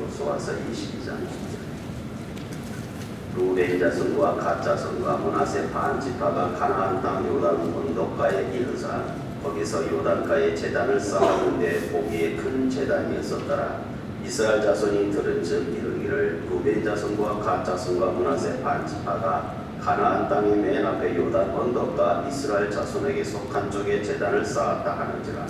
여호수아서 22장. 루벤 자손과 갓 자손과 므낫세 반 지파가 가나안 땅 요단 언덕가에 이르자 거기서 요단가에 제단을 쌓았는데 보기에 큰 제단이었었더라. 이스라엘 자손이 들은즉 이르기를 루벤 자손과 갓 자손과 므낫세 반 지파가 가나안 땅의 맨 앞에 요단 언덕가 이스라엘 자손에게 속한 쪽에 제단을 쌓았다 하는지라.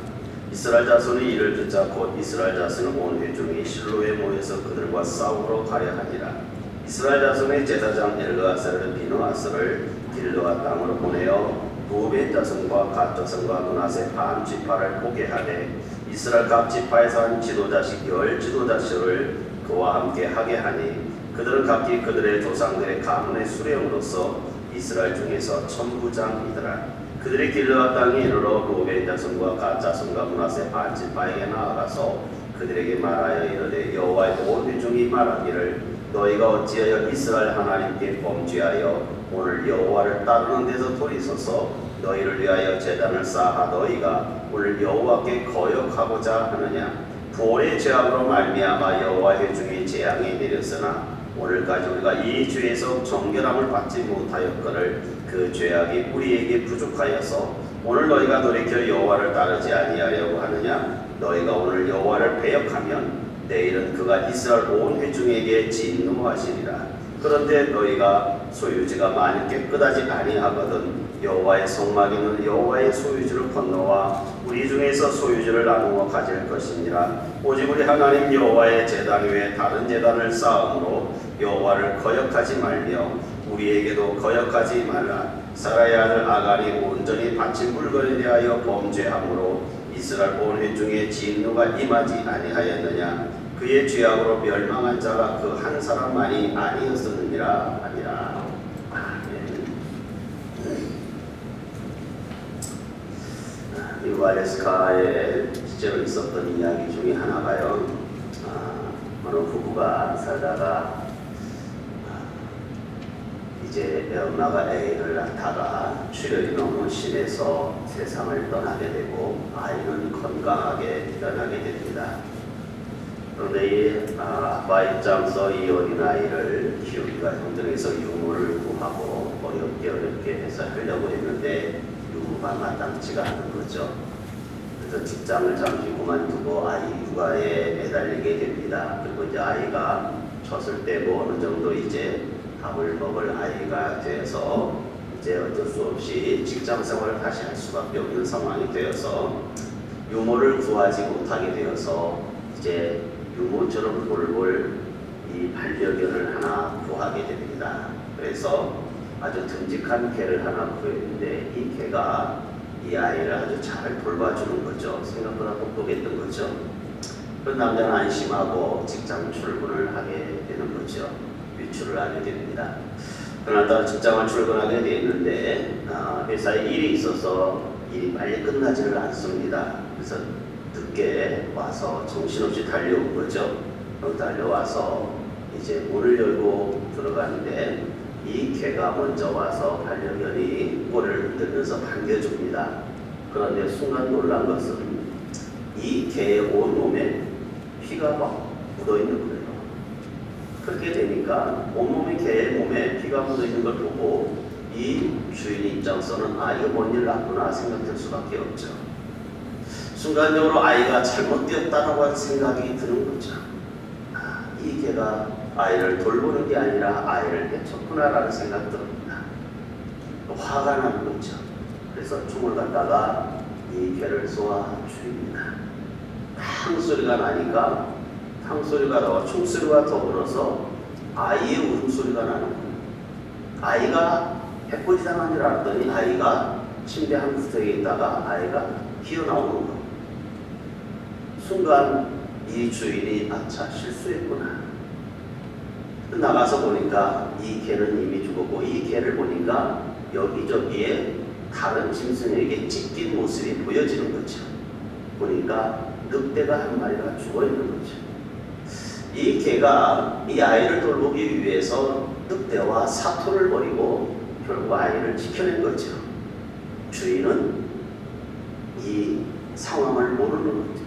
이스라엘 자손이 이를 듣자 곧 이스라엘 자손은 온 회중이 실로에 모여서 그들과 싸우러 가려 하니라. 이스라엘 자손의 제사장 엘르아살은 비누아스를 길르아 땅으로 보내어 루벤 자손과 갓 자손과 므낫세 반 지파를 보게 하되 이스라엘 각 지파에서 한 지도자식 10 지도자식을 그와 함께 하게 하니 그들은 각기 그들의 조상들의 가문의 수령으로서 이스라엘 중에서 천부장이더라. 그들이 길르아 땅에 이르러 루벤 자손과 갓 자손과 므낫세 반 지파에게 나아가서 그들에게 말하여 이르되 여호와의 온 회중이 말하기를 너희가 어찌하여 이스라엘 하나님께 범죄하여 오늘 여호와를 따르는 데서 돌이서서 너희를 위하여 제단을 쌓아 너희가 오늘 여호와께 거역하고자 하느냐. 부올의 죄악으로 말미암아 여호와 회중이 재앙이 내렸으나 오늘까지 우리가 이 죄에서 정결함을 받지 못하였거늘 그 죄악이 우리에게 부족하여서 오늘 너희가 돌이켜 여호와를 따르지 아니하려고 하느냐. 너희가 오늘 여호와를 배역하면 내일은 그가 이스라엘 온 회중에게 진노하시리라. 그런데 너희가 소유지가 만일 깨끗하지 아니하거든 여호와의 성막에는 여호와의 소유지를 건너와 우리 중에서 소유지를 나누어 가질 것이니라. 오직 우리 하나님 여호와의 제단 위에 다른 제단을 쌓음으로 여호와를 거역하지 말며 우리에게도 거역하지 말라. 사라의 아들 아간이 온전히 바친 물건에 대하여 범죄함으로 이스라엘 온 회중의 진노가 임하지 아니하였느냐. 그의 죄악으로 멸망한 자가 그 한 사람만이 아니었었느니라 하니라. 이 와레스카에 실제로 있었던 이야기 중에 하나가요. 어느 부부가 살다가 이제 엄마가 애를 낳다가 출혈이 너무 심해서 세상을 떠나게 되고 아이는 건강하게 태어나게 됩니다. 그런데 이 아빠 입장에서 이 어린아이를 키우기가 힘들어서 유모를 구하고 어렵게 해서 하려고 했는데 유모가 마땅치가 않은 거죠. 그래서 직장을 잠시 그만두고 아이 육아에 매달리게 됩니다. 그리고 이제 아이가 젖을 떼고 어느 정도 이제 밥을 먹을 아이가 되어서 이제 어쩔 수 없이 직장 생활을 다시 할 수밖에 없는 상황이 되어서 유모를 구하지 못하게 되어서 이제 유모처럼 돌볼 이 반려견을 하나 구하게 됩니다. 그래서 아주 듬직한 개를 하나 구했는데 이 개가 이 아이를 아주 잘 돌봐주는 거죠. 생각보다 똑똑했던 거죠. 그 남자는 안심하고 직장 출근을 하게 되는 거죠. 유출을 하게 됩니다. 그날따라 직장을 출근하게 되었는데 회사에 일이 있어서 일이 빨리 끝나지를 않습니다. 그래서 늦게 와서 정신없이 달려온 거죠. 달려와서 이제 문을 열고 들어가는데 이 개가 먼저 와서 반려견이 꼬리를 흔들면서 반겨줍니다. 그런데 순간 놀란 것은 이 개의 온몸에 피가 막 묻어있는 거예요. 그렇게 되니까 온몸의 개의 몸에 피가 묻어있는 걸 보고 이 주인 입장에서는 이거 뭔 일 났구나 생각될 수밖에 없죠. 순간적으로 아이가 잘못되었다라고 생각이 드는 거죠. 이 개가 아이를 돌보는 게 아니라 아이를 해쳤구나라는 생각이 듭니다. 화가 나는 거죠. 그래서 총을 갖다가 이 개를 쏘아 죽입니다. 탕 소리가 나니까 탕 소리가 나와 총소리가 더불어서 아이의 울음소리가 나는 거예요. 아이가 해코지 당한 줄 알았더니 아이가 침대 한 구석에 있다가 아이가 기어나오는 거예요. 순간 이 주인이 실수했구나. 나가서 보니까 이 개는 이미 죽었고 이 개를 보니까 여기저기에 다른 짐승에게 찢긴 모습이 보여지는 거죠. 보니까 늑대가 한 마리가 죽어있는 거죠. 이 개가 이 아이를 돌보기 위해서 늑대와 사토를 벌이고 결국 아이를 지켜낸 거죠. 주인은 이 상황을 모르는 거죠.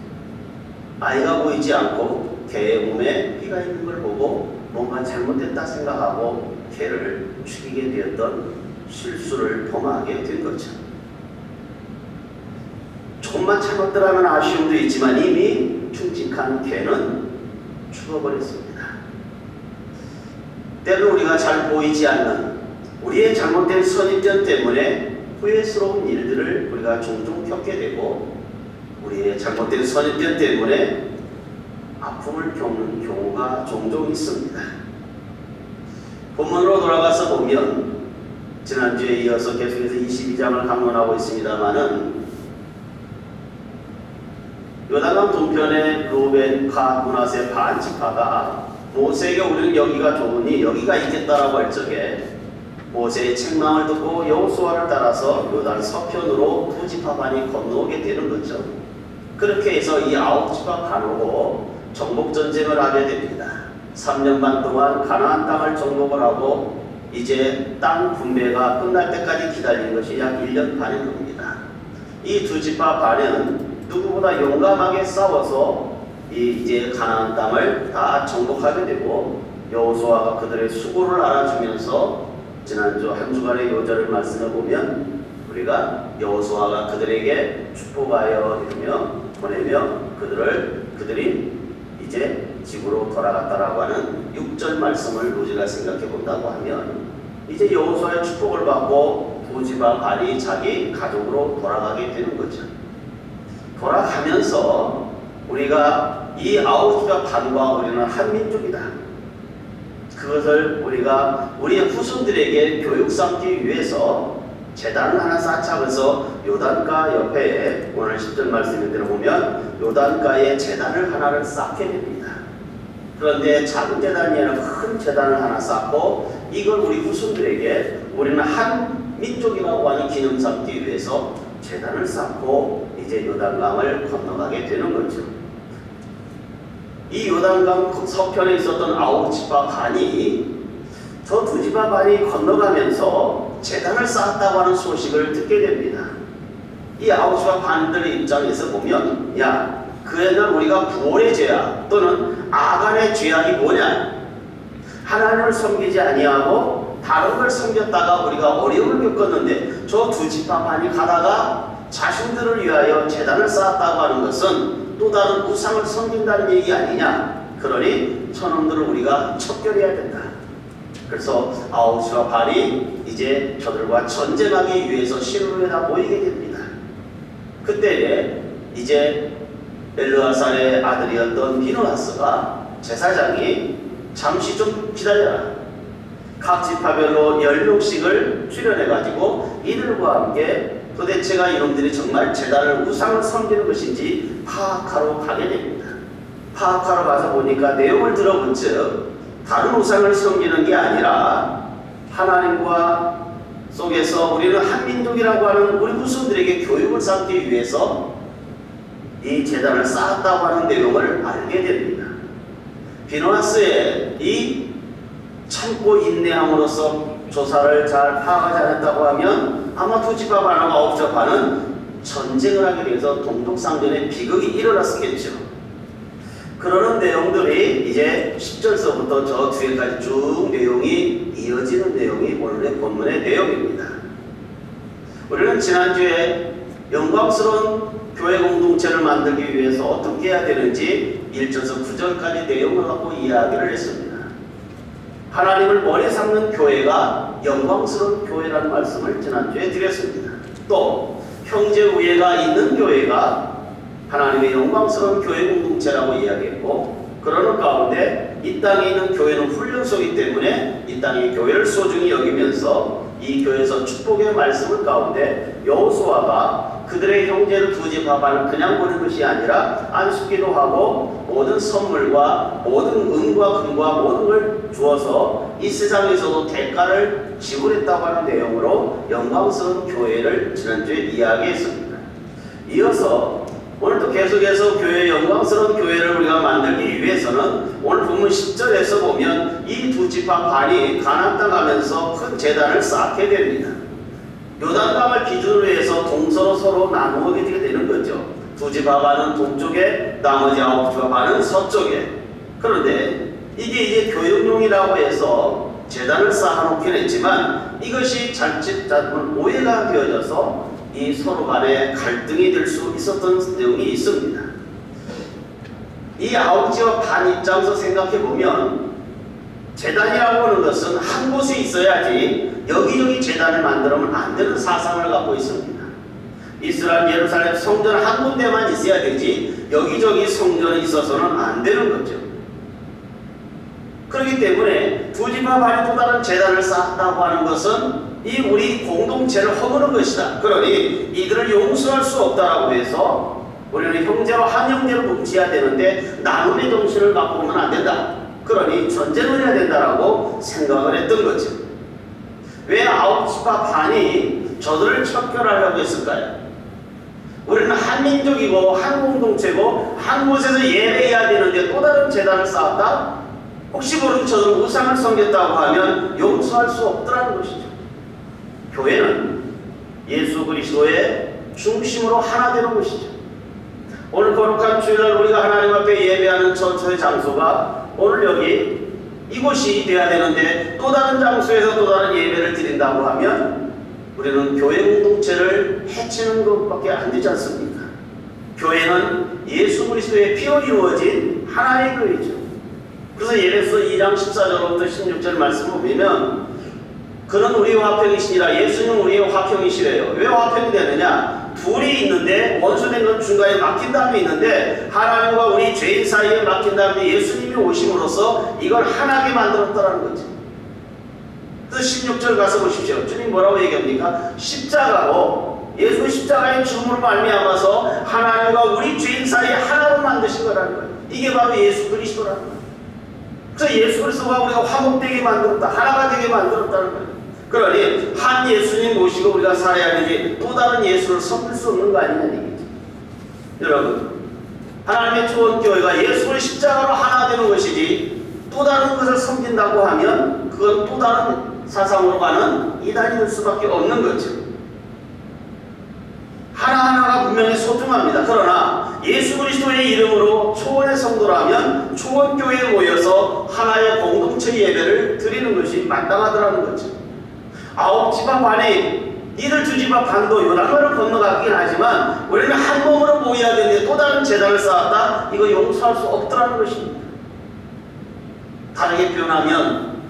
아이가 보이지 않고 개의 몸에 피가 있는 걸 보고 뭔가 잘못됐다 생각하고 개를 죽이게 되었던 실수를 범하게 된 거죠. 조금만 참았더라는 아쉬움도 있지만 이미 충직한 개는 죽어버렸습니다. 때로 우리가 잘 보이지 않는 우리의 잘못된 선입견 때문에 후회스러운 일들을 우리가 종종 겪게 되고 우리의 잘못된 선입견 때문에 아픔을 겪는 경우가 종종 있습니다. 본문으로 돌아가서 보면 지난주에 이어서 계속해서 22장을 강론하고 있습니다마는 요단강 동편의 루벤, 갓, 므낫세 반 지파가 모세에게 우리는 여기가 좋으니 여기가 있겠다라고 할 적에 모세의 책망을 듣고 여호수아를 따라서 요단 서편으로 두 지파 반이 건너오게 되는 거죠. 그렇게 해서 이 9지파 반으로 정복 전쟁을 하게 됩니다. 3년 반 동안 가나안 땅을 정복을 하고 이제 땅 분배가 끝날 때까지 기다린 것이 약 1년 반이 됩니다. 이 두 지파 반은 누구보다 용감하게 싸워서 이제 가나안 땅을 다 정복하게 되고 여호수아가 그들의 수고를 알아주면서 지난주 한 주간의 요절을 말씀해 보면 우리가 여호수아가 그들에게 축복하여 이르며 보내며 그들이 이제 집으로 돌아갔다라고 하는 6절 말씀을 우리가 생각해 본다고 하면 이제 여호수아의 축복을 받고 두 지파 반이 자기 가족으로 돌아가게 되는 거죠. 돌아가면서 우리가 이 9지파 반과 우리는 한 민족이다. 그것을 우리가 우리의 후손들에게 교육 삼기 위해서 제단을 하나 쌓자면서 요단가 옆에 오늘 10절 말씀을 들어보면 요단가에 제단을 하나를 쌓게 됩니다. 그런데 작은 제단이 아니라 큰 제단을 하나 쌓고 이걸 우리 후손들에게 우리는 한 민족이라고 하는 기념 삼기 위해서 제단을 쌓고 이제 요단강을 건너가게 되는 거죠. 이 요단강 서편에 있었던 9지파 반이 저 두 지파 반이 건너가면서 제단을 쌓았다고 하는 소식을 듣게 됩니다. 이 9지파 반들의 입장에서 보면 야, 그 옛날 우리가 부올의 죄악 또는 아간의 죄악이 뭐냐? 하나님을 섬기지 아니하고 다른 걸 섬겼다가 우리가 어려움을 겪었는데 저 두 지파 반이 가다가 자신들을 위하여 제단을 쌓았다고 하는 것은 또 다른 우상을 섬긴다는 얘기 아니냐? 그러니 저놈들을 우리가 척결해야 된다. 그래서 9지파 반이 이제 저들과 전쟁하기 위해서 시루에다 모이게 됩니다. 그때 이제 엘르아살의 아들이었던 비느하스가 제사장이 잠시 좀 기다려라. 각 지파별로 10명씩을 출연해가지고 이들과 함께 도대체가 이놈들이 정말 제단을 우상을 섬기는 것인지 파악하러 가게 됩니다. 파악하러 가서 보니까 내용을 들어본 즉 다른 우상을 섬기는 게 아니라 하나님과 속에서 우리는 한 민족이라고 하는 우리 후손들에게 교육을 쌓기 위해서 이 제단을 쌓았다고 하는 내용을 알게 됩니다. 비느하스의 이 참고 인내함으로써 조사를 잘 파악하지 않았다고 하면 아마 두 지파 반하고 9지파 반은 전쟁을 하게 돼서 동족상전의 비극이 일어났겠죠. 그러는 내용들이 이제 10절서부터 저 뒤에까지 쭉 내용이 이어지는 내용이 오늘의 본문의 내용입니다. 우리는 지난주에 영광스러운 교회 공동체를 만들기 위해서 어떻게 해야 되는지 1절에서 9절까지 내용을 갖고 이야기를 했습니다. 하나님을 머리 삼는 교회가 영광스러운 교회라는 말씀을 지난주에 드렸습니다. 또 형제 우애가 있는 교회가 하나님의 영광스러운 교회 공동체라고 이야기했고 그러는 가운데 이 땅에 있는 교회는 훈련소이기 때문에 이 땅의 교회를 소중히 여기면서 이 교회에서 축복의 말씀을 가운데 여호수아가 그들의 형제를 두 지파 반을 그냥 보는 것이 아니라 안수기도 하고 모든 선물과 모든 은과 금과 모든 걸 주어서 이 세상에서도 대가를 지불했다고 하는 내용으로 영광스러운 교회를 지난주에 이야기했습니다. 이어서 오늘도 계속해서 교회의 영광스러운 교회를 우리가 만들기 위해서는 오늘 본문 10절에서 보면 이 두 지파 반이 가나안 땅 가면서 큰 제단을 쌓게 됩니다. 요단강을 기준으로 해서 동서로 서로 나누게 되는 거죠. 두 지파 반은 동쪽에 나머지 9지파 반은 서쪽에 그런데 이게 이제 교육용이라고 해서 재단을 쌓아놓긴 했지만 이것이 자칫 오해가 되어져서 이 서로 간에 갈등이 될 수 있었던 내용이 있습니다. 이 아홉지와 반 입장에서 생각해보면 재단이라고 하는 것은 한 곳에 있어야지 여기저기 재단을 만들면 안 되는 사상을 갖고 있습니다. 이스라엘 예루살렘 성전 한 군데만 있어야 되지 여기저기 성전이 있어서는 안 되는 거죠. 그렇기 때문에 두 지파 반이 또 다른 재단을 쌓았다고 하는 것은 이 우리 공동체를 허무는 것이다. 그러니 이들을 용서할 수 없다라고 해서 우리는 형제로 한 형제로 뭉쳐야 되는데 나눔의 정신을 갖고 오면 안 된다. 그러니 전쟁을 해야 된다라고 생각을 했던 거죠. 왜 아홉 지파 반이 저들을 척결하려고 했을까요? 우리는 한 민족이고 한 공동체고 한 곳에서 예배해야 되는데 또 다른 재단을 쌓았다? 혹시 모르는 저들 우상을 섬겼다고 하면 용서할 수 없더라는 것이죠. 교회는 예수 그리스도의 중심으로 하나 되는 것이죠. 오늘 거룩한 주일날 우리가 하나님 앞에 예배하는 전처의 장소가 오늘 여기 이곳이 되어야 되는데 또 다른 장소에서 또 다른 예배를 드린다고 하면 우리는 교회 공동체를 해치는 것밖에 안 되지 않습니까? 교회는 예수 그리스도의 피로 이루어진 하나의 교회죠. 그래서 예배서 2장 14절부터 16절 말씀을 보면 그는 우리와 화평이시니라. 예수는 우리의 화평이시래요. 왜 화평이 되느냐? 둘이 있는데 원수된 건 중간에 막힌 다음에 있는데 하나님과 우리 죄인 사이에 막힌 다음에 예수님이 오심으로써 이걸 하나게 만들었다는 거죠. 그래서 16절 가서 보십시오. 주님 뭐라고 얘기합니까? 십자가로 예수 십자가의 죽음으로 말미암아서 하나님과 우리 죄인 사이에 하나로 만드신 거라는 거예요. 이게 바로 예수 그리스도라는 거예요. 그래서 예수 그리스도가 우리가 화목되게 만들었다. 하나가 되게 만들었다는 거예요. 그러니 한 예수님 모시고 우리가 살아야 되지 또 다른 예수를 섬길 수 없는 거 아니냐는 얘기죠. 여러분, 하나님의 초원교회가 예수의 십자가로 하나 되는 것이지 또 다른 것을 섬긴다고 하면 그건 또 다른 사상으로 가는 이단이 될 수밖에 없는 거죠. 하나하나가 분명히 소중합니다. 그러나 예수 그리스도의 이름으로 초원의 성도라면 초원교회에 모여서 하나의 공동체 예배를 드리는 것이 마땅하더라는 거죠. 아홉 지파 반이 이들 두 지파 반도 요단강을 건너가긴 하지만 우리는 한 몸으로 모여야 되는데 또 다른 재단을 쌓았다? 이거 용서할 수 없더라는 것입니다. 다르게 표현하면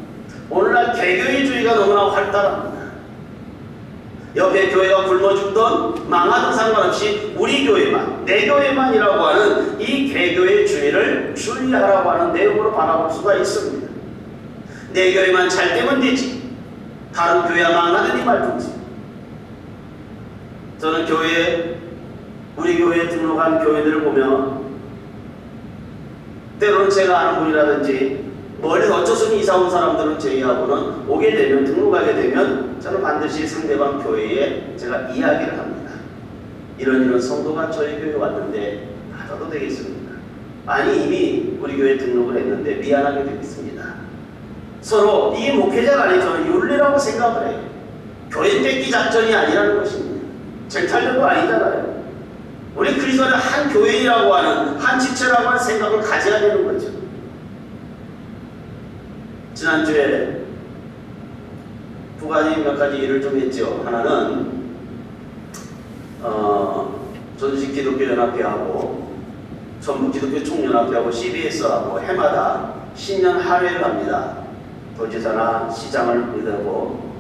오늘날 개교회주의가 너무나 활달합니다. 옆에 교회가 굶어 죽던 망하던 상관없이 우리 교회만, 내 교회만이라고 하는 이 개교회주의를 주의하라고 하는 내용으로 바라볼 수가 있습니다. 내 교회만 잘 되면 되지 다른 교회가 망하더니 말든지. 저는 우리 교회에 등록한 교회들을 보면 때로는 제가 아는 분이라든지 멀리서 어쩔 수 없는 이사 온 사람들은 제외하고는 오게 되면 등록하게 되면 저는 반드시 상대방 교회에 제가 이야기를 합니다. 이런 성도가 저희 교회에 왔는데 받아도 되겠습니까? 아니 이미 우리 교회에 등록을 했는데 미안하게 되겠습니다. 서로 이 목회자가 아니 저는 윤리라고 생각을 해요. 교회 뺏기 작전이 아니라는 것입니다. 쟁탈전도 아니잖아요. 우리 그리스도는 한 교회라고 하는 한 지체라고 하는 생각을 가져야 되는 거죠. 지난주에 몇 가지 일을 좀 했죠. 하나는 전직 기독교연합회하고 전북 기독교 총연합회하고 CBS하고 해마다 신년 할애를 합니다. 도지사나 시장을 부르고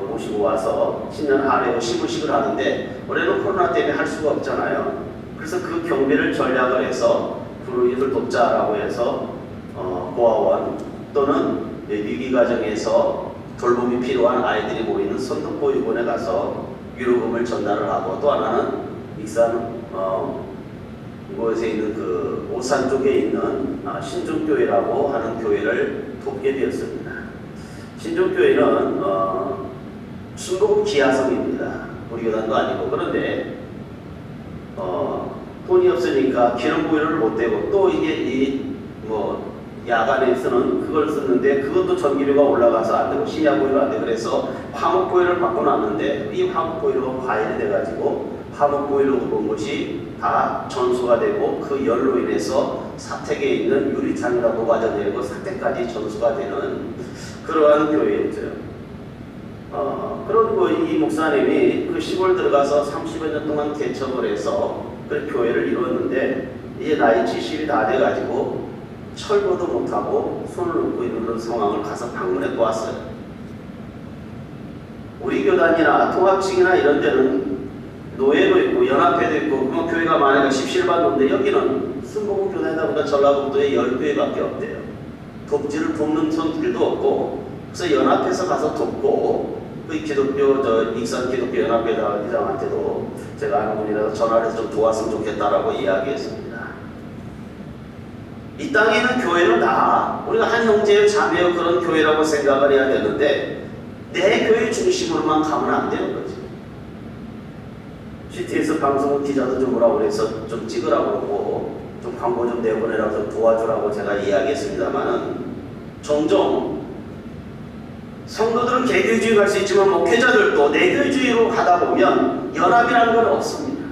모시고 와서 신년 할애고 시구식을 하는데 올해는 코로나 때문에 할 수가 없잖아요. 그래서 그 경비를 전략을 해서 불우이웃을 돕자라고 해서 고아원 또는 위기 가정에서 돌봄이 필요한 아이들이 모이는 선덕보육원에 가서 위로금을 전달을 하고 또 하나는 익산 이곳에 있는 그 오산 쪽에 있는 신종교회라고 하는 교회를 돕게 되었습니다. 신종교회는 순복 기하성입니다. 우리 교단도 아니고. 그런데 돈이 없으니까 기름보일을 못 대고 또 이게 야간에서는 그걸 썼는데 그것도 전기료가 올라가서 안 되고 심야보일도 안 되고 그래서 화목보일을 바꿔놨는데 이 화목보일가 과열이 돼가지고 감옥 보이려고 본 것이 다 전수가 되고 그 열로 인해서 사택에 있는 유리창이라 녹아져내고 사택까지 전수가 되는 그러한 교회였죠. 그리고 이 목사님이 그 시골 들어가서 30여 년 동안 개척을 해서 그 교회를 이루었는데 이제 나이 70이 다 돼가지고 철거도 못하고 손을 놓고 있는 상황을 가서 방문해 보았어요. 우리 교단이나 통합층이나 이런 데는 노예도 있고 연합회도 있고 그럼 교회가 만약에 17반 정도인데 여기는 순복음 교단이다 보니까 전라북도에 10교회밖에 없대요. 돕는 손길도 없고 그래서 연합해서 가서 돕고 그 기독교 익산 기독교 연합회장한테도 제가 아는 분이라서 전화를 해서 좀 도왔으면 좋겠다라고 이야기했습니다. 이 땅에 있는 교회는 다 우리가 한 형제의 자매의 그런 교회라고 생각을 해야 되는데 내 교회 중심으로만 가면 안 되는 거지. CTS 방송 기자도 좀 오라고 그래서 좀 찍으라고 그러고 좀 광고 좀 내보내라고 좀 도와주라고 제가 이야기했습니다만은 종종 성도들은 개교주의 갈 수 있지만 목회자들도 내교주의로 가다 보면 연합이라는 건 없습니다.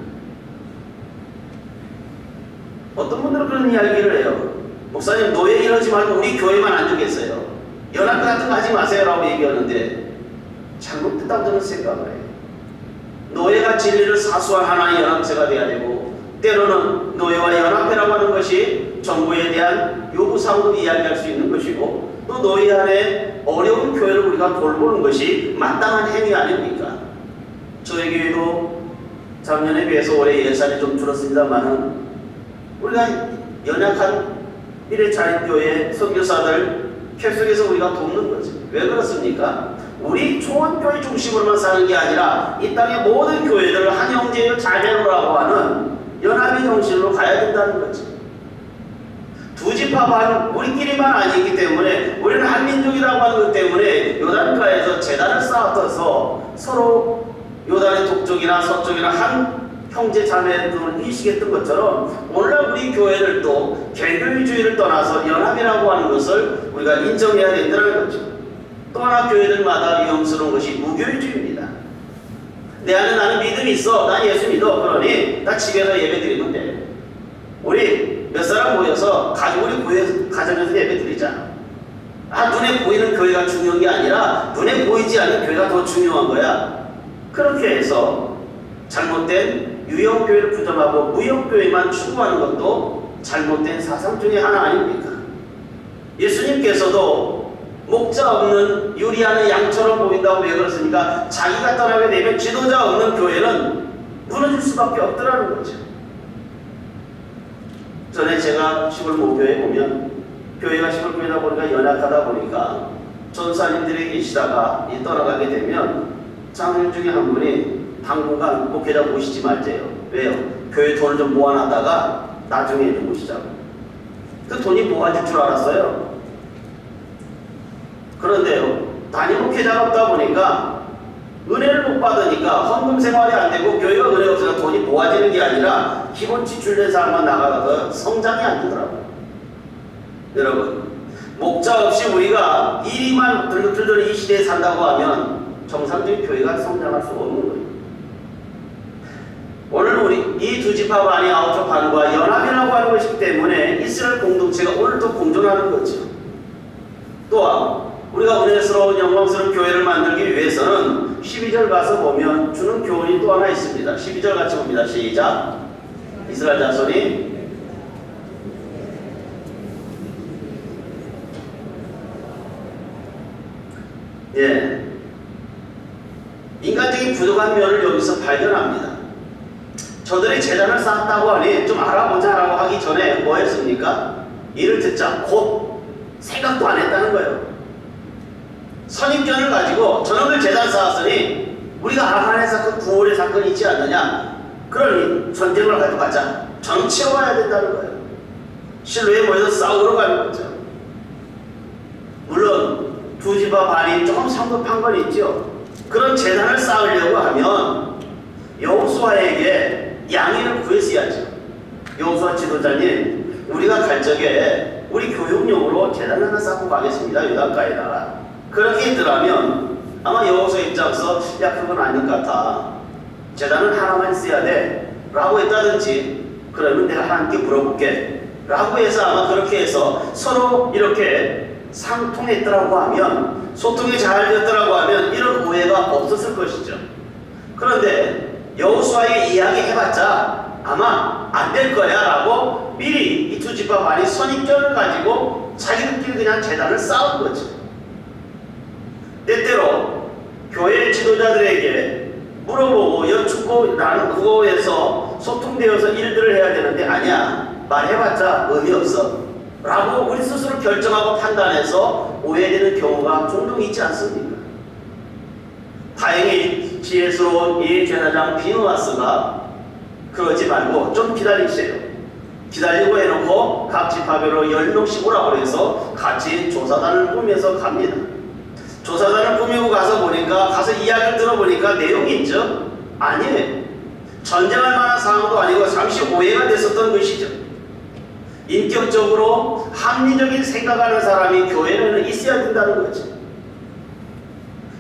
어떤 분들은 그런 이야기를 해요. 목사님 노예 이러지 말고 우리 교회만 안 주겠어요. 연합 같은 거 하지 마세요라고 얘기하는데 잘못됐다고 저는 생각을 해요. 노예가 진리를 사수할 하나의 연합체가 돼야 되고 때로는 노예와 연합회라고 하는 것이 정부에 대한 요구사항도 이야기할 수 있는 것이고 또 노예 안에 어려운 교회를 우리가 돌보는 것이 마땅한 행위 아닙니까? 저희 교회도 작년에 비해서 올해 예산이 좀 줄었습니다만은 우리가 연약한 미래자립교회 선교사들 계속해서 우리가 돕는 거죠. 왜 그렇습니까? 우리 초원교회 중심으로만 사는 게 아니라 이 땅의 모든 교회들을 한 형제의 자매로라고 하는 연합의 정신으로 가야 된다는 거죠. 두 지파만 우리끼리만 아니기 때문에 우리는 한민족이라고 하는 것 때문에 요단가에서 제단을 쌓아서 서로 요단의 동쪽이나 서쪽이나 한 형제 자매들을 인식했던 것처럼 오늘날 우리 교회들도 개교주의를 떠나서 연합이라고 하는 것을 우리가 인정해야 된다는 거죠. 또 하나 교회들마다 위험스러운 것이 무교회주의입니다. 내 안에 나는 믿음이 있어. 난 예수 믿어. 그러니 나 집에서 예배 드리면 돼. 우리 몇 사람 모여서 우리 가정에서 예배 드리자. 눈에 보이는 교회가 중요한 게 아니라 눈에 보이지 않는 교회가 더 중요한 거야. 그렇게 해서 잘못된 유형교회를 부정하고 무형교회만 추구하는 것도 잘못된 사상 중에 하나 아닙니까? 예수님께서도 목자 없는 유리하는 양처럼 보인다고 왜 그렇습니까? 자기가 떠나게 되면 지도자 없는 교회는 무너질 수밖에 없더라는 거죠. 전에 제가 시골 모교에 보면 교회가 시골 교회다 보니까 연약하다 보니까 전사님들이 계시다가 떠나가게 되면 장로님 중에 한 분이 당분간 목회자 모시지 말재요. 왜요? 교회 돈을 좀 모아놨다가 나중에 좀 모시자고. 그 돈이 모아질 줄 알았어요. 그런데요, 단임 목회자가 없다 보니까 은혜를 못 받으니까 헌금 생활이 안 되고 교회가 은혜 없으니까 돈이 모아지는 게 아니라 기본 지출된 사람만 나가서 성장이 안 되더라고요. 여러분, 목자 없이 우리가 일이만 들들들 이 시대에 산다고 하면 정상적인 교회가 성장할 수 없는 거예요. 오늘 우리 이 두 지파 반이 아우처 반과 연합이라고 하는 것이기 때문에 이스라엘 공동체가 오늘도 공존하는 거죠. 또한 우리가 은혜스러운 영광스러운 교회를 만들기 위해서는 12절 가서 보면 주는 교훈이 또 하나 있습니다. 12절 같이 봅니다. 시작. 이스라엘 자손이 인간적인 부족한 면을 여기서 발견합니다. 저들이 재단을 쌓았다고 하니 좀 알아보자라고 하기 전에 뭐 했습니까? 이를 듣자 곧 생각도 안 했다는 거예요. 선입견을 가지고 저놈들 재단 쌓았으니 우리가 아간의 사건, 구월의 사건이 있지 않느냐? 그러니 전쟁을 가져가자. 저놈 치러와야 된다는 거예요. 실로에 모여서 싸우러 가는 거죠. 물론 두 지파 반이 조금 성급한 건 있죠. 그런 재단을 쌓으려고 하면 여호수아에게 양해를 구했어야죠. 여호수아 지도자님, 우리가 갈 적에 우리 교육용으로 재단 하나 쌓고 가겠습니다. 요단가에다가. 그렇게 했더라면 아마 여호수아 입장에서 야 그건 아닌 것 같아. 제단은 하나만 써야 돼 라고 했다든지, 그러면 내가 하나님께 물어볼게 라고 해서 아마 그렇게 해서 서로 이렇게 상통했더라고 하면, 소통이 잘 됐더라고 하면 이런 오해가 없었을 것이죠. 그런데 여호수아에게 이야기해봤자 아마 안 될 거야 라고 미리 이 두 집합 안이 선입견을 가지고 자기들끼리 그냥 제단을 쌓은 거죠. 때때로 교회 지도자들에게 물어보고 여쭙고 나누고 해서 소통되어서 일들을 해야 되는데, 아니야, 말해봤자 의미 없어 라고 우리 스스로 결정하고 판단해서 오해되는 경우가 종종 있지 않습니까? 다행히 지혜스러운 이 제사장 비누아스가 그러지 말고 좀 기다리세요. 기다리고 해놓고 각 집합으로 10명씩 오라고 해서 같이 조사단을 꾸며서 갑니다. 조사단을 꾸미고 가서 보니까, 가서 이야기를 들어보니까 내용이 있죠? 아니에요. 전쟁할 만한 상황도 아니고 잠시 오해가 됐었던 것이죠. 인격적으로 합리적인 생각하는 사람이 교회에는 있어야 된다는 거지.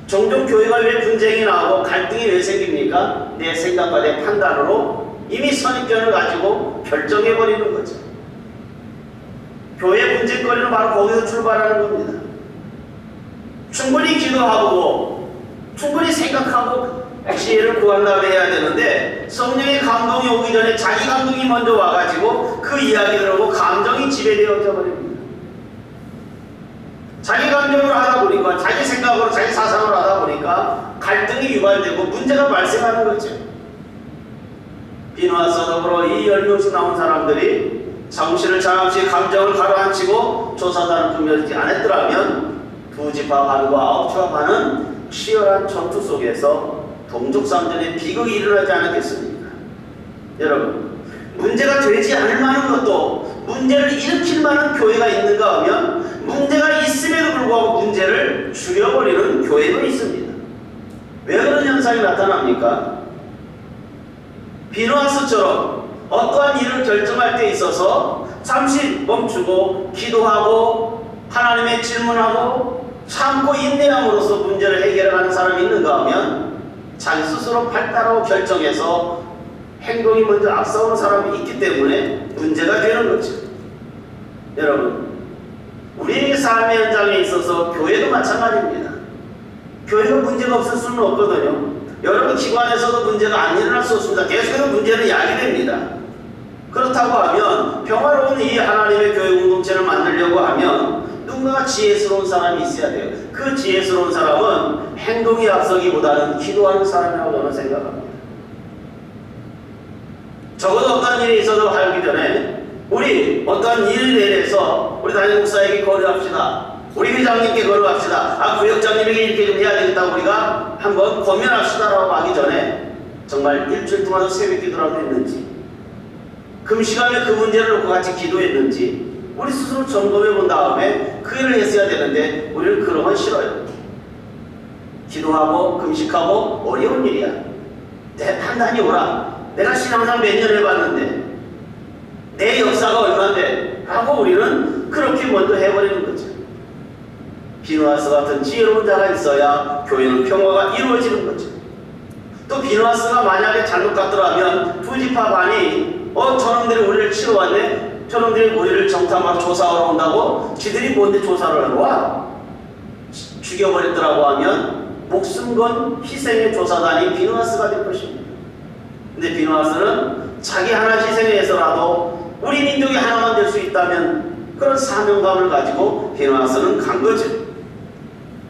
종종 교회가 왜 분쟁이 나고 갈등이 왜 생깁니까? 내 생각과 내 판단으로 이미 선입견을 가지고 결정해버리는 거죠. 교회 분쟁거리는 바로 거기서 출발하는 겁니다. 충분히 기도하고 충분히 생각하고 지혜를 구한 다음에 해야 되는데, 성령의 감동이 오기 전에 자기 감동이 먼저 와가지고 그 이야기를 하고 감정이 지배되어져 버립니다. 자기 감정으로 하다 보니까, 자기 생각으로, 자기 사상으로 하다 보니까 갈등이 유발되고 문제가 발생하는 거죠. 비누아스와 더불어 이 10명씩 나온 사람들이 정신을 차림없이 감정을 가로앉히고 조사단을 꾸미지 않았더라면 두 집합 반과 아홉 집합 반은 치열한 전투 속에서 동족상전의 비극이 일어나지 않았겠습니까? 여러분, 문제가 되지 않을 만한 것도 문제를 일으킬 만한 교회가 있는가 하면, 문제가 있음에도 불구하고 문제를 줄여버리는 교회도 있습니다. 왜 그런 현상이 나타납니까? 비누아스처럼 어떠한 일을 결정할 때 있어서 잠시 멈추고 기도하고 하나님의 질문하고 참고 인내함으로써 문제를 해결하는 사람이 있는가 하면, 자기 스스로 발달하고 결정해서 행동이 먼저 앞서오는 사람이 있기 때문에 문제가 되는 거죠. 여러분, 우리의 삶의 현장에 있어서 교회도 마찬가지입니다. 교회가 문제가 없을 수는 없거든요. 여러분 기관에서도 문제가 안 일어날 수 없습니다. 계속해서 문제는 야기됩니다. 그렇다고 하면 평화로운 이 하나님의 교회 공동체를 만들려고 하면 누군가 지혜스러운 사람이 있어야 돼요. 그 지혜스러운 사람은 행동이 앞서기보다는 기도하는 사람이라고 저는 생각합니다. 적어도 어떤 일이 있어도 하기 전에 우리 어떤 일에 대해서 우리 담임 목사에게 거래합시다. 우리 회장님께 거래합시다. 구역장님에게 이렇게 좀 해야 되겠다고 우리가 한번 권면합시다라고 하기 전에 정말 일주일 동안 새벽 기도라도 했는지, 금시간에 그 문제를 놓고 같이 기도했는지 우리 스스로 점검해 본 다음에 그 일을 했어야 되는데 우리는 그런 건 싫어요. 기도하고 금식하고 어려운 일이야. 내 판단이 오라. 내가 신앙생활 몇 년 해봤는데 내 역사가 얼마인데 하고 우리는 그렇게 먼저 해버리는 거죠. 비누아스 같은 지혜로운 자가 있어야 교회는 평화가 이루어지는 거죠. 또 비누아스가 만약에 잘못 갔더라면 두 집합 안이 저놈들이 우리를 치러 왔네, 저놈들이 우리를 정탐하러 조사하러 온다고 지들이 뭔데 조사를 하러 와? 죽여버렸더라고 하면 목숨 건 희생의 조사단이 비누아스가 될 것입니다. 근데 비누아스는 자기 하나 희생해서라도 우리 민족이 하나만 될 수 있다면 그런 사명감을 가지고 비누아스는 간 거죠.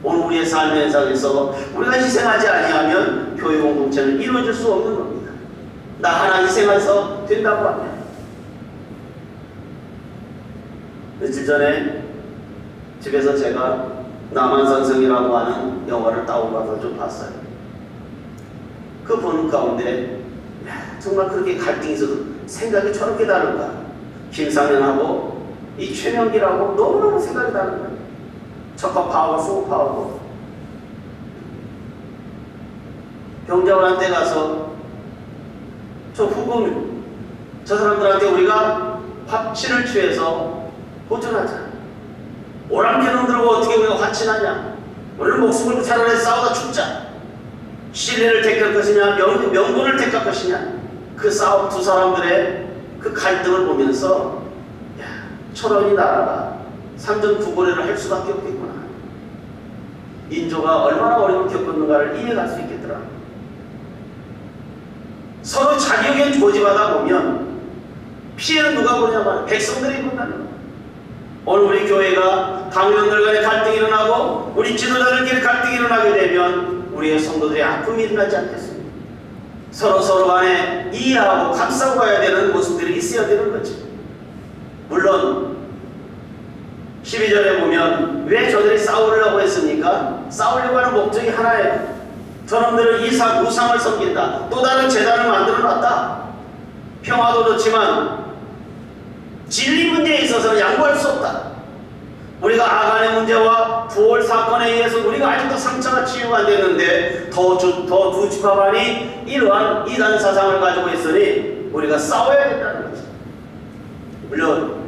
오늘 우리의 삶의 현상에서 우리가 희생하지 아니하면 교회 공동체는 이루어질 수 없는 겁니다. 나 하나 희생해서 된다고 하면. 며칠 전에 집에서 제가 남한산성이라고 하는 영화를 다운받아서 좀 봤어요. 그 보는 가운데 정말 그렇게 갈등이 있어도 생각이 저렇게 다른가. 김상현하고 이 최명길하고 너무너무 생각이 다른 거예요. 적합하고 수급하고. 병자호란때 가서 저 후보민, 저 사람들한테 우리가 화친을 취해서 호전하자. 오랑캐 놈들하고 어떻게 우리가 화친하냐. 우리는 목숨 걸고 차라리 싸우다 죽자. 신뢰를 택할 것이냐, 명분을 택할 것이냐, 그 싸움 두 사람들의 그 갈등을 보면서 야, 철원이 나라가 삼전구고래를 할 수밖에 없겠구나. 인조가 얼마나 어려움을 겪었는가를 이해할 수 있겠더라. 서로 자기 의견 고집하다 보면 피해는 누가 보냐면 백성들이 본다는 거예요. 오늘 우리 교회가 강령들 간에 갈등이 일어나고 우리 지도자들끼리 갈등이 일어나게 되면 우리의 성도들의 아픔이 일어나지 않겠습니까? 서로 간에 이해하고 감싸고 가야 되는 모습들이 있어야 되는 거지. 물론 12절에 보면 왜 저들이 싸우려고 했습니까? 싸우려고 하는 목적이 하나예요. 저놈들은 이상 우상을 섬긴다. 또 다른 제단을 만들어 놨다. 평화도 좋지만 진리 문제에 있어서는 양보할 수 없다. 우리가 아간의 문제와 부월 사건에 의해서 우리가 아직도 상처가 치유가 안 됐는데 더 두 지파반이 이러한 이단 사상을 가지고 있으니 우리가 싸워야 된다는 거죠. 물론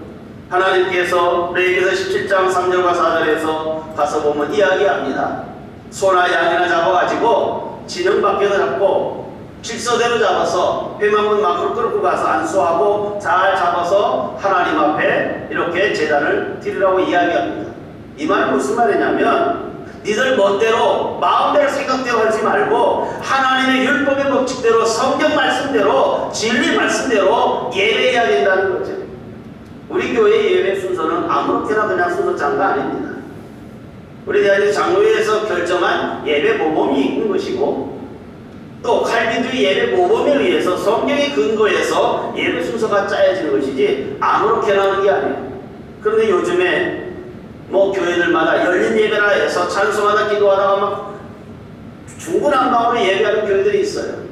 하나님께서 레위기서 17장 3절과 4절에서 가서 보면 이야기합니다. 소나 양이나 잡아가지고 진영 밖에서 잡고 질서대로 잡아서 회막문 밖으로 끌고 가서 안수하고 잘 잡아서 하나님 앞에 이렇게 제단을 드리라고 이야기합니다. 이 말은 무슨 말이냐면 니들 멋대로 마음대로 생각대로 하지 말고 하나님의 율법의 법칙대로 성경 말씀대로 진리 말씀대로 예배해야 된다는 거죠. 우리 교회의 예배 순서는 아무렇게나 그냥 순서 짠가 아닙니다. 우리 대한민국 장로회에서 결정한 예배 모범이 있는 것이고 또 칼빈주의 예배 모범에 의해서 성경의 근거에서 예배 순서가 짜여지는 것이지 아무렇게나 하는 게 아니에요. 그런데 요즘에 뭐 교회들마다 열린 예배라 해서 찬송하다 기도하다가 막 중구난방으로 예배하는 교회들이 있어요.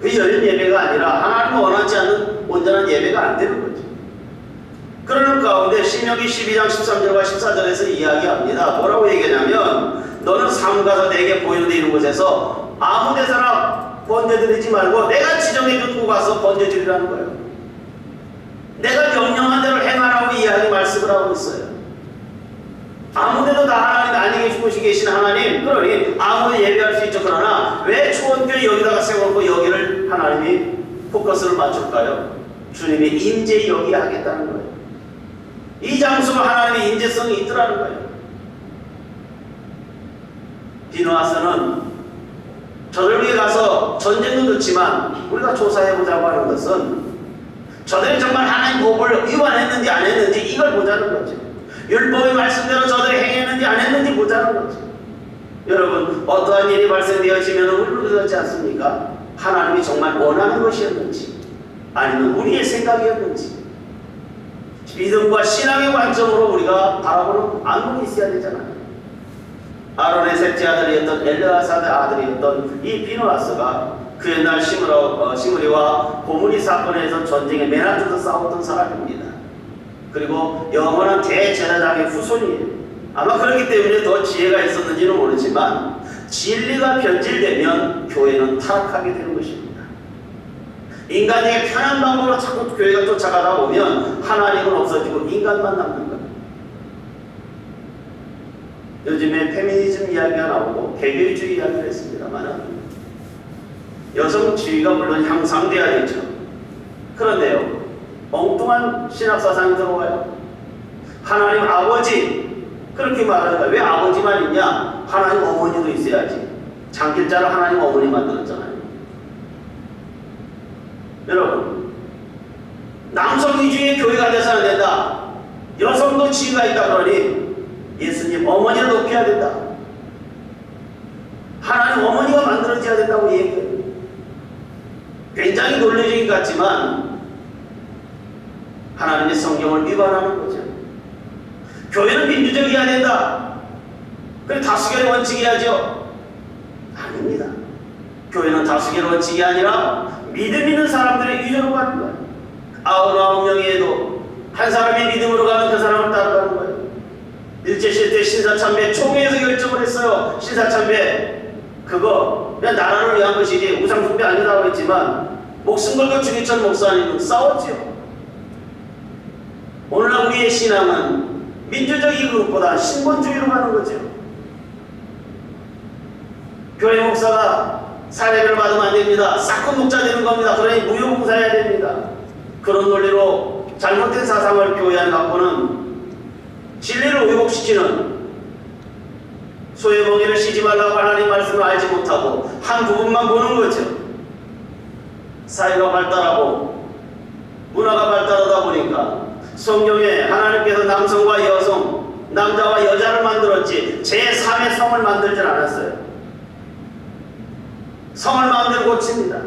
그 열린 예배가 아니라 하나님을 원하지 않는 온전한 예배가 안 되는 거죠. 그러는 가운데 신명기 12장 13절과 14절에서 이야기합니다. 뭐라고 얘기하냐면 너는 삼가서 내게 보이는 이런 곳에서 아무 데서나 번제드리지 말고 내가 지정해준 곳 가서 번제드리라는 거예요. 내가 명령한 대로 행하라고 이야기 말씀을 하고 있어요. 아무데도 다 하나님 안에 계신 하나님, 그러니 아무도 예배할 수 있죠. 그러나 왜 초원교회 여기다가 세워놓고 여기를 하나님이 포커스를 맞출까요? 주님의 임재 여기에 하겠다는 거예요. 이 장소가 하나님의 임재성이 있더라는 거예요. 비누아스는 저들 위해 가서 전쟁도 좋지만 우리가 조사해보자고 하는 것은 저들이 정말 하나님 법을 위반했는지 안 했는지 이걸 보자는 거죠. 율법의 말씀대로 저들이 행했는지 안 했는지 보자는 거죠. 여러분 어떠한 일이 발생되어지면 우리는 그렇지 않습니까? 하나님이 정말 원하는 것이었는지 아니면 우리의 생각이었는지 믿음과 신앙의 관점으로 우리가 바라보는 안목이 있어야 되잖아요. 아론의 셋째 아들이었던 엘르아사의 아들이었던 이 비누아스가 그 옛날 시므리와 고므리 사건에서 전쟁의 맨 앞에서 싸웠던 사람입니다. 그리고 영원한 대제사장의 후손이에요. 아마 그렇기 때문에 더 지혜가 있었는지는 모르지만 진리가 변질되면 교회는 타락하게 되는 것입니다. 인간에게 편한 방법으로 자꾸 교회가 쫓아가다 보면 하나님은 없어지고 인간만 남는 거예요. 요즘에 페미니즘 이야기가 나오고 개개주의 이야기를 했습니다만 여성주의가 물론 향상돼야겠죠. 그런데요, 엉뚱한 신학사상이 들어와요. 하나님 아버지 그렇게 말하는 거야. 왜 아버지만 있냐? 하나님 어머니도 있어야지. 장길자를 하나님 어머니 만들었잖아요. 여러분, 남성 위주의 교회가 돼서는 안 된다. 여성도 지위가 있다 그러니 예수님 어머니를 높여야 된다. 하나님 어머니가 만들어져야 된다고 얘기해요. 굉장히 논리적인 것 같지만 하나님의 성경을 위반하는 거죠. 교회는 민주적이어야 된다. 그래 다수결의 원칙이야죠. 아닙니다. 교회는 다수결의 원칙이 아니라 믿음 있는 사람들의 위조로 가는 거예요. 99명에도 한 사람이 믿음으로 가면 그 사람을 따라가는 거예요. 일제시대 신사참배 총회에서 결정을 했어요. 신사참배 그거 그냥 나라를 위한 것이지 우상숭배 아니라고 했지만 목숨 걸고 주기철 목사님은 싸웠지요. 오늘날 우리의 신앙은 민주적인 것보다 신본주의로 가는 거죠. 교회 목사가 사례를 받으면 안 됩니다. 싹큰 목자 되는 겁니다. 그러니 무효봉사해야 됩니다. 그런 논리로 잘못된 사상을 교회 안에 갖고는 진리를 왜곡시키는 소외봉이를 쉬지 말라고 하나님 말씀을 알지 못하고 한 부분만 보는 거죠. 사회가 발달하고 문화가 발달하다 보니까 성경에 하나님께서 남성과 여성, 남자와 여자를 만들었지 제3의 성을 만들질 않았어요. 성을 마음대로 고칩니다.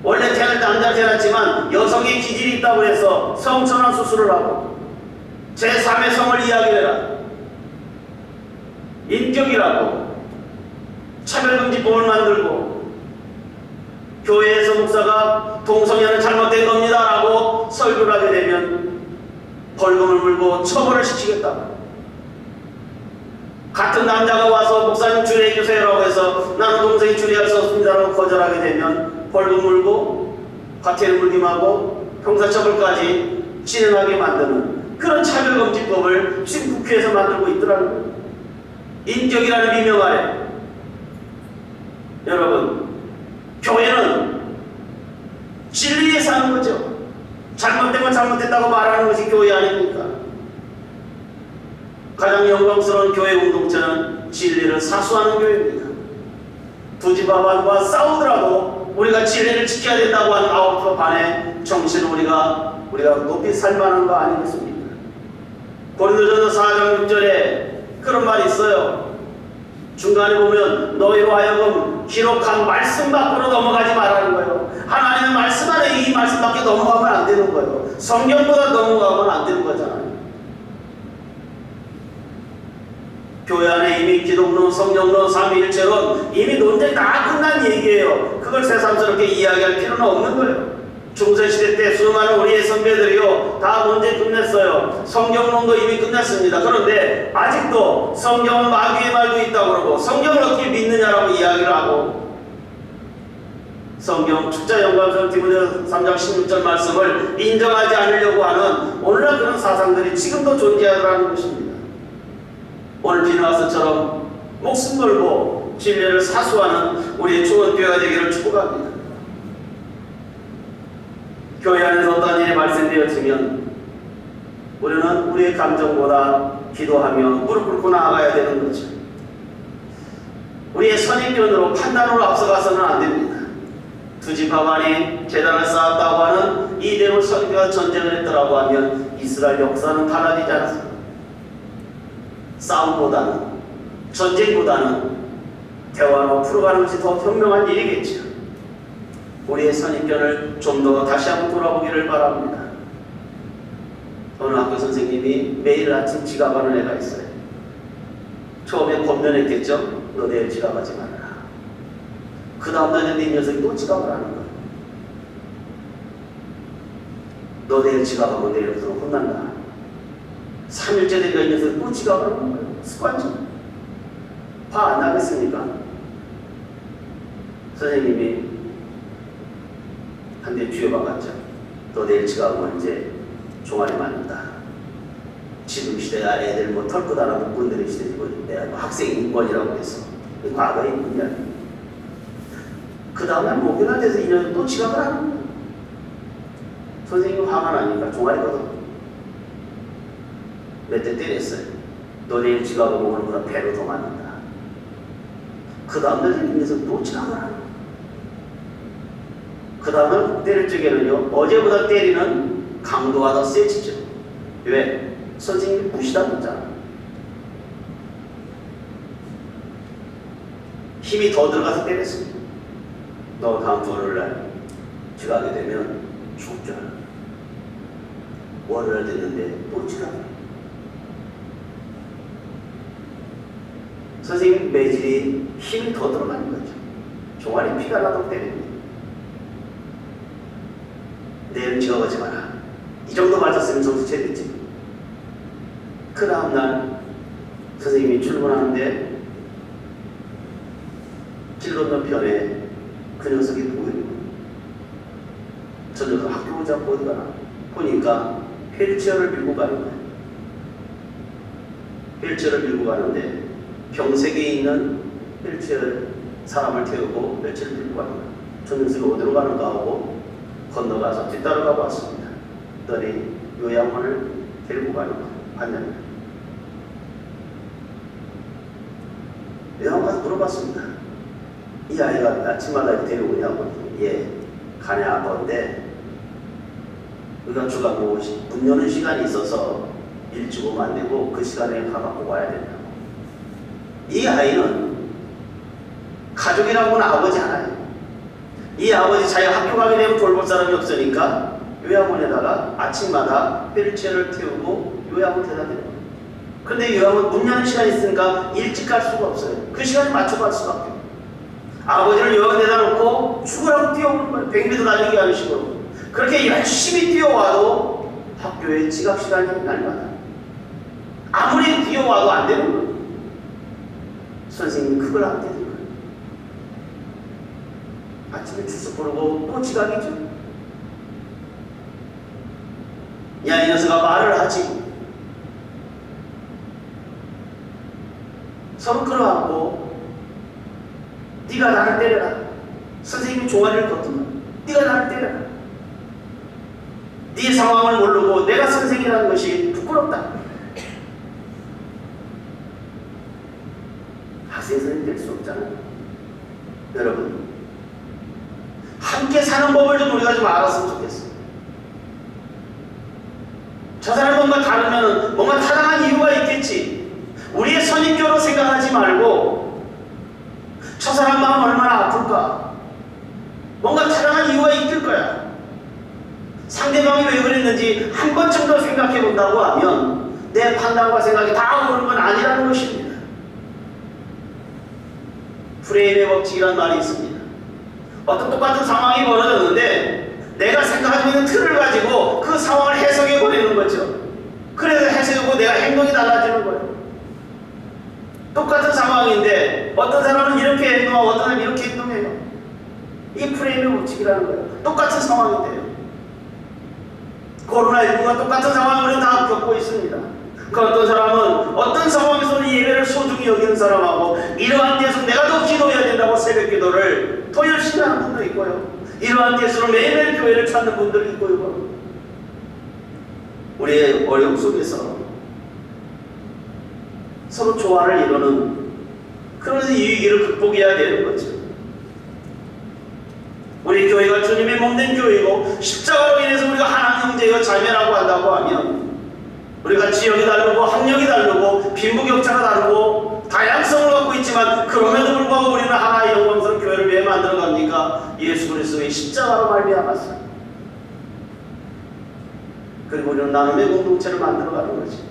원래 태어날 때 남자 태어났지만 여성의 기질이 있다고 해서 성전환 수술을 하고 제3의 성을 이야기해라. 인격이라고 차별금지법을 만들고 교회에서 목사가 동성애는 잘못된 겁니다 라고 설교를 하게 되면 벌금을 물고 처벌을 시키겠다. 같은 남자가 와서 목사님 주례해 주세요라고 해서 나는 동생이 주례할 수 없습니다라고 거절하게 되면 벌금 물고 과태료 물림하고 형사처벌까지 진행하게 만드는 그런 차별금지법을 지금 국회에서 만들고 있더라는 거예요. 인격이라는 미명 아래. 여러분, 교회는 진리에 사는 거죠. 잘못된 건 잘못됐다고 말하는 것이 교회 아닙니까? 가장 영광스러운 교회 공동체는 진리를 사수하는 교회입니다. 두 집 아반과 싸우더라도 우리가 진리를 지켜야 된다고 하는 아홉 반의 정신을 우리가 높이 살만한 거 아니겠습니까? 고린도전서 4장 6절에 그런 말이 있어요. 중간에 보면 너희로 하여금 기록한 말씀 밖으로 넘어가지 말라는 거예요. 하나님의 말씀 안에 이 말씀 밖에 넘어가면 안 되는 거예요. 성경보다 넘어가면 안 되는 거잖아요. 교회 안에 이미 기독론, 성령론, 삼위일체론 이미 논쟁이 다 끝난 얘기예요. 그걸 새삼스럽게 이야기할 필요는 없는 거예요. 중세시대 때 수많은 우리의 선배들이요 다 논쟁 끝냈어요. 성경론도 이미 끝났습니다. 그런데 아직도 성경은 마귀의 말도 있다고 그러고 성경을 어떻게 믿느냐라고 이야기를 하고 성경 축자 영감서 디모데서 3장 16절 말씀을 인정하지 않으려고 하는 오늘날 그런 사상들이 지금도 존재하더라는 것입니다. 오늘 비누아스처럼 목숨 걸고 진리를 사수하는 우리의 초원교회가 되기를 축복합니다. 교회 안에서 어떤 일이 발생되었으면 우리는 우리의 감정보다 기도하며 무릎 꿇고 나아가야 되는 거죠. 우리의 선입견으로 판단으로 앞서가서는 안 됩니다. 두 집 하반이 제단을 쌓았다고 하는 이대로 선교가 전쟁을 했더라고 하면 이스라엘 역사는 달라지지 않습니다. 싸움보다는 전쟁보다는 대화로 풀어가는 것이 더 현명한 일이겠죠. 우리의 선입견을 좀 더 다시 한번 돌아보기를 바랍니다. 어느 학교 선생님이 매일 아침 지각하는 애가 있어요. 처음에 겁내냈겠죠? 너 내일 지각하지 말라. 그 다음날에 이 녀석이 또 지각을 하는 거야. 너 내일 지각하면 내일부터 혼난다. 3일째 되니까 이 녀석이 또 지각을 하는 거예요. 습관적. 화 안 나겠습니까? 선생님이 한 대 쥐어박았죠. 너 내일 지각하면 이제 종아리 맞는다. 지금 시대가 애들 뭐 털 것 하나 못 건드리는 시대이고 내가 뭐 학생 인권이라고 했어. 과거의 인권이야. 그 다음날 목요일 돼서 이년은 또 지각을 하는 거야. 선생님이 화가 나니까 종아리 걷어 몇 대 때렸어요. 너 내일 지각하면 오늘보다 배로 더 맞는다. 그 다음날 인해서 또 지각을 하는 거야. 그 다음에 때릴 적에는요 어제보다 때리는 강도가 더 세지죠. 왜? 선생님이 무시다 했잖아. 힘이 더 들어가서 때렸습니다. 너 다음 주 월요일날 지각하게 되면 죽을 줄 알아. 월요일 됐는데 또 지각해. 선생님 매질이 힘이 더 들어가는 거죠. 종아리 피가 나도록 때립니다. 내일 지각하지 마라. 이 정도 맞았으면 점수 채겠지. 그 다음날 선생님이 출근하는데 길 건너편에 그 녀석이 보이고 저 녀석 학교 잡고 어디 가나 보니까 휠체어를 밀고 가는 거예요. 휠체어를 밀고 가는데 병색에 있는 휠체어 사람을 태우고 휠체어를 들고 가는 거예요. 전능수가 어디로 가는가 하고 건너가서 뒤따라가고 왔습니다. 그랬더니 요양원을 데리고 가는 거예요. 반장님. 요양원 가서 물어봤습니다. 이 아이가 아침마다 데려오냐고. 예, 간에 아빠인데 우리가 주가 문 여는 시간이 있어서 일찍 오면 안 되고 그 시간에 가갖고 와야 된다고. 이 아이는 가족이라고는 아버지 하나예요. 이 아버지 자기 학교 가게 되면 돌볼 사람이 없으니까 요양원에다가 아침마다 휠체어를 태우고 요양원 데려다 드려요. 근데 요양원 문 여는 시간이 있으니까 일찍 갈 수가 없어요. 그 시간에 맞춰갈 수밖에 없어요. 아버지를 요양원 데려다 놓고 죽으라고 뛰어오는 거예요. 100m 달리기 하는 식으로. 그렇게 열심히 뛰어와도 학교에 지각 시간이 날마다 아무리 뛰어와도 안 되는 거예요. 선생님이 그걸 안 되는 거예요. 아침에 주스 부르고 또 지각이죠. 야, 이 녀석아 말을 하지. 서로 끌어안고 네가 나를 때려라. 선생님이 종아리를 걷더만 네가 나를 때려라. 네 상황을 모르고 내가 선생이라는 것이 부끄럽다. 학생 선생님 될 수 없잖아요. 여러분, 함께 사는 법을 좀 우리가 좀 알았으면 좋겠어요. 저 사람 뭔가 다르면 뭔가 타당한 이유가 있겠지. 우리의 선입견으로 생각하지 말고 저 사람 마음 얼마나 아플까. 뭔가 타당한 이유가 있을 거야. 상대방이 왜 그랬는지 한 번쯤 더 생각해 본다고 하면 내 판단과 생각이 다 옳은 건 아니라는 것입니다. 프레임의 법칙이라는 말이 있습니다. 어떤 똑같은 상황이 벌어졌는데 내가 생각하고 있는 틀을 가지고 그 상황을 해석해 버리는 거죠. 그래서 해석하고 내가 행동이 달라지는 거예요. 똑같은 상황인데 어떤 사람은 이렇게 행동하고 어떤 사람은 이렇게 행동해요. 이 프레임의 법칙이라는 거예요. 똑같은 상황인데요. 코로나19가 똑같은 상황을 다 겪고 있습니다. 그 어떤 사람은 어떤 상황에서는 예배를 소중히 여기는 사람하고 이러한 데서 내가 더 기도해야 된다고 새벽 기도를 더 열심히 하는 분도 있고요. 이러한 데서 매일매일 교회를 찾는 분들이 있고요. 우리의 어려움 속에서 서로 조화를 이루는 그런 이 위기를 극복해야 되는 거죠. 우리 교회가 주님의 몸된 교회고 십자가로 인해서 우리가 하나님 형제여 자매라고 한다고 하면 우리가 지역이 다르고 학력이 다르고 빈부격차가 다르고 다양성을 갖고 있지만 그럼에도 불구하고 우리는 하나의 영광스러운 교회를 왜 만들어갑니까? 예수 그리스도의 십자가로 말미암았어요. 그리고 우리는 나눔의 공동체를 만들어가는 거지.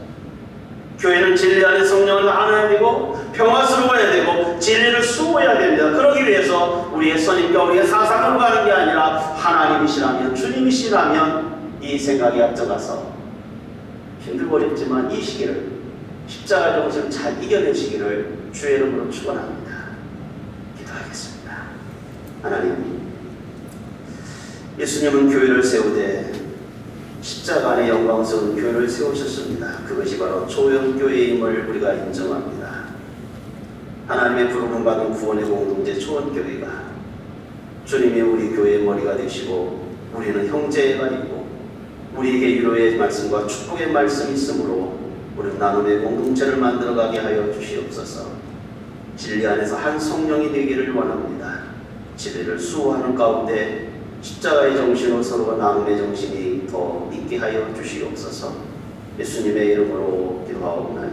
교회는 진리 안에 성령을 안아야 되고 평화스러워야 되고 진리를 수호해야 됩니다. 그러기 위해서 우리의 선입과 우리의 사상으로 가는 게 아니라 하나님이시라면 주님이시라면 이 생각에 앞서가서 힘들고 어렵지만 이 시기를 십자가 정신을 잘 이겨내시기를 주의 이름으로 축원합니다. 기도하겠습니다. 하나님, 예수님은 교회를 세우되 십자가 안에 영광스러운 교회를 세우셨습니다. 그것이 바로 초연교회임을 우리가 인정합니다. 하나님의 부름을 받은 구원의 공동체 초원교회가 주님이 우리 교회의 머리가 되시고 우리는 형제가 있고 우리에게 위로의 말씀과 축복의 말씀이 있으므로 우리는 나눔의 공동체를 만들어가게 하여 주시옵소서. 진리 안에서 한 성령이 되기를 원합니다. 진리를 수호하는 가운데 십자가의 정신으로 서로가 나눔의 정신이 더 있게 하여 주시옵소서. 예수님의 이름으로 기도하옵나이다.